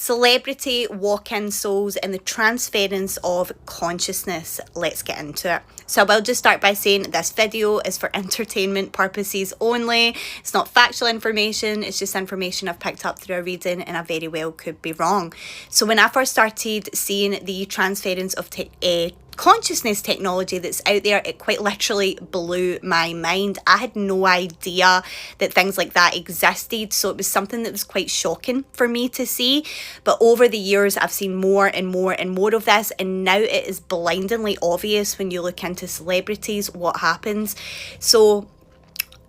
Celebrity walk-in souls and the transference of consciousness. Let's get into it. So I will just start by saying this video is for entertainment purposes only. It's not factual information, it's just information I've picked up through a reading and I very well could be wrong. So when I first started seeing the transference of consciousness technology that's out there, it quite literally blew my mind. I had no idea that things like that existed, so it was something that was quite shocking for me to see. But over the years I've seen more and more and more of this, and now it is blindingly obvious when you look into celebrities what happens. So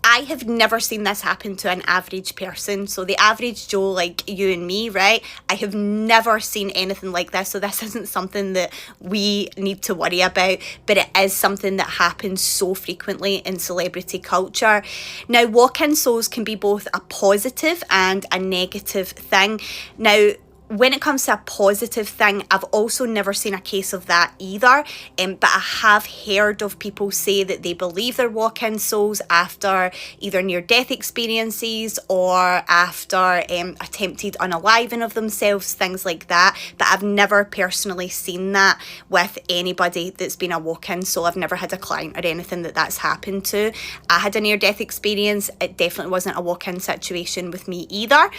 I have never seen this happen to an average person. So the average Joe like you and me, right? I have never seen anything like this. So this isn't something that we need to worry about, but it is something that happens so frequently in celebrity culture. Now, walk-in souls can be both a positive and a negative thing. Now, when it comes to a positive thing, I've also never seen a case of that either, but I have heard of people say that they believe they're walk-in souls after either near-death experiences or after attempted unaliving of themselves, things like that. But I've never personally seen that with anybody that's been a walk-in soul. I've never had a client or anything that's happened to. I had a near-death experience. It definitely wasn't a walk-in situation with me either,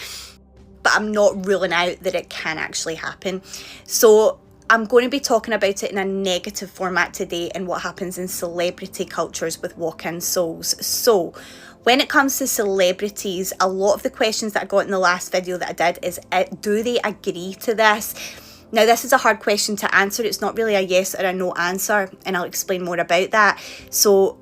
but I'm not ruling out that it can actually happen. So I'm going to be talking about it in a negative format today and what happens in celebrity cultures with walk-in souls. So when it comes to celebrities, a lot of the questions that I got in the last video that I did is, do they agree to this? Now, this is a hard question to answer. It's not really a yes or a no answer, and I'll explain more about that. So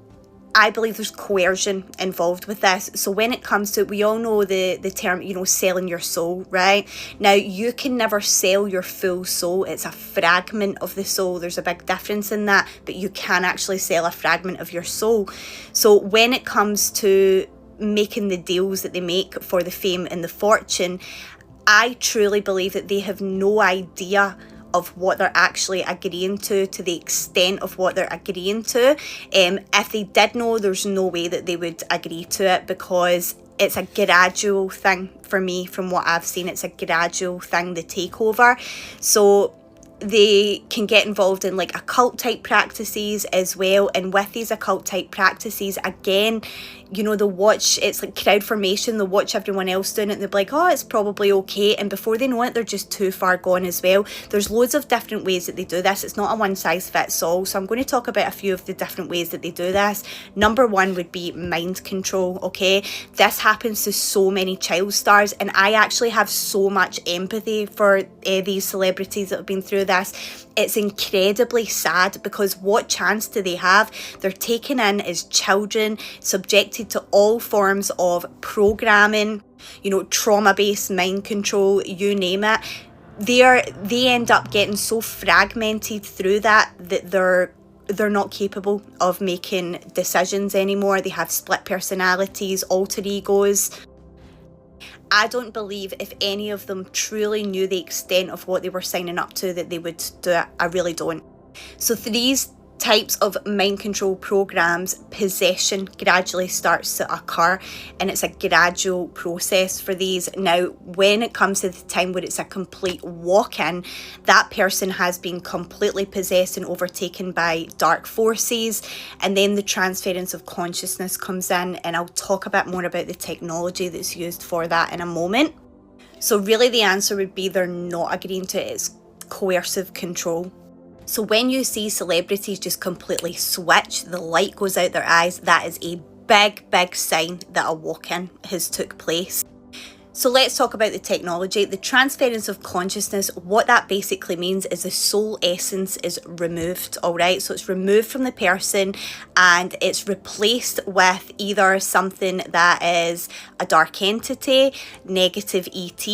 I believe there's coercion involved with this. So when it comes to, we all know the term, selling your soul, right? Now, you can never sell your full soul. It's a fragment of the soul. There's a big difference in that, but you can actually sell a fragment of your soul. So when it comes to making the deals that they make for the fame and the fortune, I truly believe that they have no idea of what they're actually agreeing to the extent of what they're agreeing to. If they did know, there's no way that they would agree to it, because it's a gradual thing for me. From what I've seen, it's a gradual thing, the takeover. So they can get involved in like occult type practices as well, and with these occult type practices, again, they'll watch, it's like crowd formation, they'll watch everyone else doing it and they'll be like, oh, it's probably okay, and before they know it, they're just too far gone as well. There's loads of different ways that they do this. It's not a one size fits all, so I'm going to talk about a few of the different ways that they do this. Number one would be mind control. Okay, this happens to so many child stars, and I actually have so much empathy for these celebrities that have been through this. It's incredibly sad, because what chance do they have? They're taken in as children, subjected to all forms of programming, trauma-based mind control, you name it. They end up getting so fragmented through that they're not capable of making decisions anymore. They have split personalities, alter egos. I don't believe if any of them truly knew the extent of what they were signing up to that they would do it. I really don't. So these types of mind control programs, possession gradually starts to occur, and it's a gradual process for these. Now, when it comes to the time where it's a complete walk-in, that person has been completely possessed and overtaken by dark forces, and then the transference of consciousness comes in, and I'll talk a bit more about the technology that's used for that in a moment. So really the answer would be they're not agreeing to it. It's coercive control. So when you see celebrities just completely switch, the light goes out their eyes, that is a big, big sign that a walk-in has took place. So let's talk about the technology. The transference of consciousness, what that basically means is the soul essence is removed, all right? So it's removed from the person and it's replaced with either something that is a dark entity, negative ET,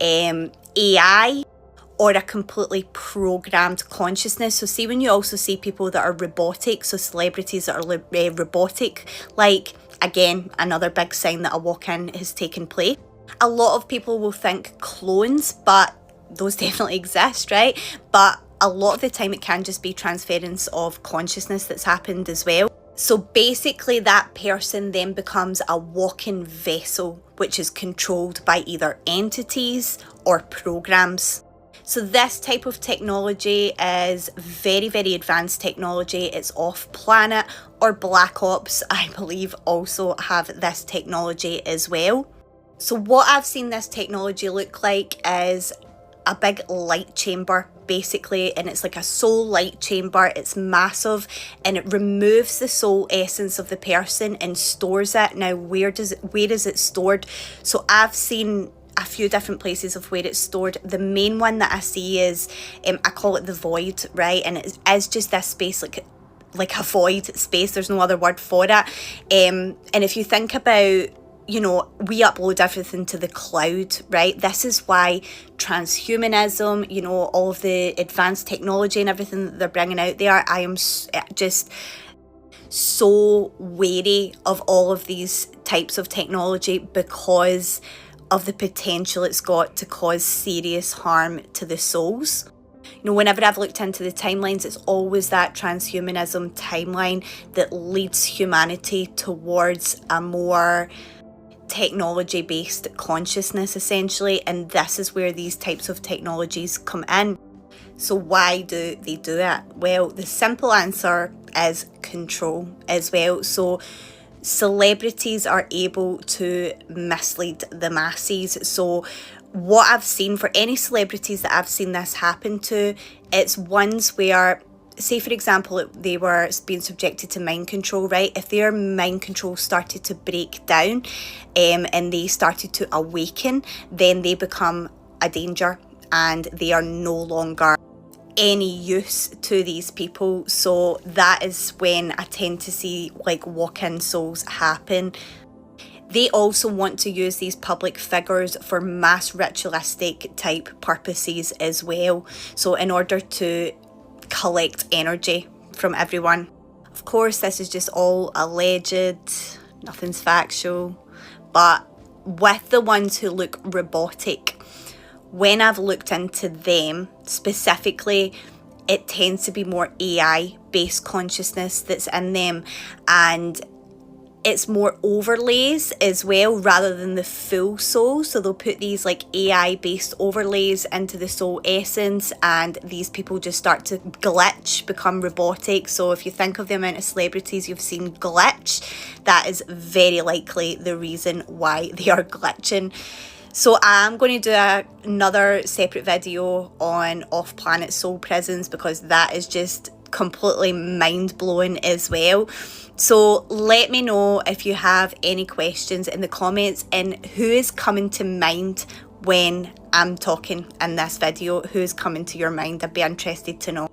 AI, or a completely programmed consciousness. So see, when you also see people that are robotic, so celebrities that are robotic, like, again, another big sign that a walk-in has taken place. A lot of people will think clones, but those definitely exist, right? But a lot of the time it can just be transference of consciousness that's happened as well. So basically that person then becomes a walk-in vessel, which is controlled by either entities or programs. So this type of technology is very, very advanced technology. It's off planet, or Black Ops, I believe, also have this technology as well. So what I've seen this technology look like is a big light chamber, basically, and it's like a soul light chamber. It's massive and it removes the soul essence of the person and stores it. Now, where is it stored? So I've seen a few different places of where it's stored. The main one that I see is, I call it the void, right? And it is just this space, like a void space. There's no other word for it. And if you think about, you know, we upload everything to the cloud, right? This is why transhumanism, you know, all of the advanced technology and everything that they're bringing out there, I am just so wary of all of these types of technology because of the potential it's got to cause serious harm to the souls. You know, whenever I've looked into the timelines, it's always that transhumanism timeline that leads humanity towards a more technology-based consciousness, essentially, and this is where these types of technologies come in. So why do they do it? Well, the simple answer is control as well. So celebrities are able to mislead the masses. So what I've seen for any celebrities that I've seen this happen to, it's ones where, say for example, they were being subjected to mind control, right? If their mind control started to break down and they started to awaken, then they become a danger and they are no longer any use to these people. So that is when I tend to see like walk-in souls happen. They also want to use these public figures for mass ritualistic type purposes as well. So in order to collect energy from everyone. Of course, this is just all alleged, nothing's factual, but with the ones who look robotic, when I've looked into them specifically, it tends to be more AI based consciousness that's in them, and it's more overlays as well rather than the full soul. So they'll put these like AI based overlays into the soul essence, and these people just start to glitch, become robotic. So if you think of the amount of celebrities you've seen glitch, that is very likely the reason why they are glitching. So I'm going to do another separate video on off-planet soul prisons because that is just completely mind-blowing as well. So let me know if you have any questions in the comments, and who is coming to mind when I'm talking in this video. Who is coming to your mind? I'd be interested to know.